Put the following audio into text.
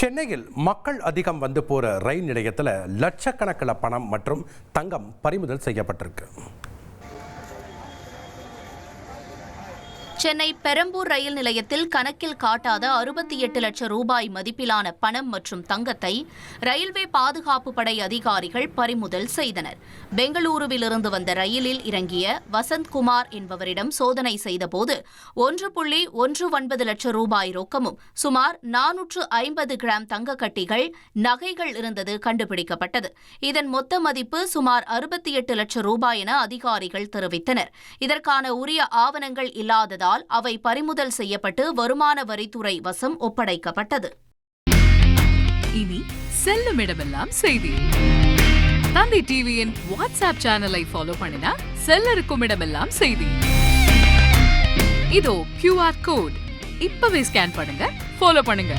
சென்னையில் மக்கள் அதிகம் வந்து போற ரயில் நிலையத்தில் லட்சக்கணக்கில் பணம் மற்றும் தங்கம் பறிமுதல் செய்யப்பட்டிருக்கு. சென்னை பெரம்பூர் ரயில் நிலையத்தில் கணக்கில் காட்டாத 68 லட்சம் ரூபாய் மதிப்பிலான பணம் மற்றும் தங்கத்தை ரயில்வே பாதுகாப்பு படை அதிகாரிகள் பறிமுதல் செய்தனர். பெங்களூருவிலிருந்து வந்த ரயிலில் இறங்கிய வசந்த்குமார் என்பவரிடம் சோதனை செய்தபோது 1.19 லட்சம் ரூபாய் ரொக்கமும் சுமார் 450 கிராம் தங்கக்கட்டிகள் நகைகள் இருந்தது கண்டுபிடிக்கப்பட்டது. இதன் மொத்த மதிப்பு சுமார் 68 லட்சம் ரூபாய் என அதிகாரிகள் தெரிவித்தனர். இதற்கான உரிய ஆவணங்கள் இல்லாததால் அவை பறிமுதல் செய்யப்பட்டு வருமான வரித்துறை வசம் ஒப்படைக்கப்பட்டது. இனி செல்லும் இடமெல்லாம் செய்தி. தந்தி டிவியின் வாட்ஸ்அப் சேனலை ஃபாலோ பண்ணினா செல்ல இருக்கும் இடமெல்லாம் செய்தி. இதோ QR கோட் இப்பவே ஸ்கேன் பண்ணுங்க, ஃபாலோ பண்ணுங்க.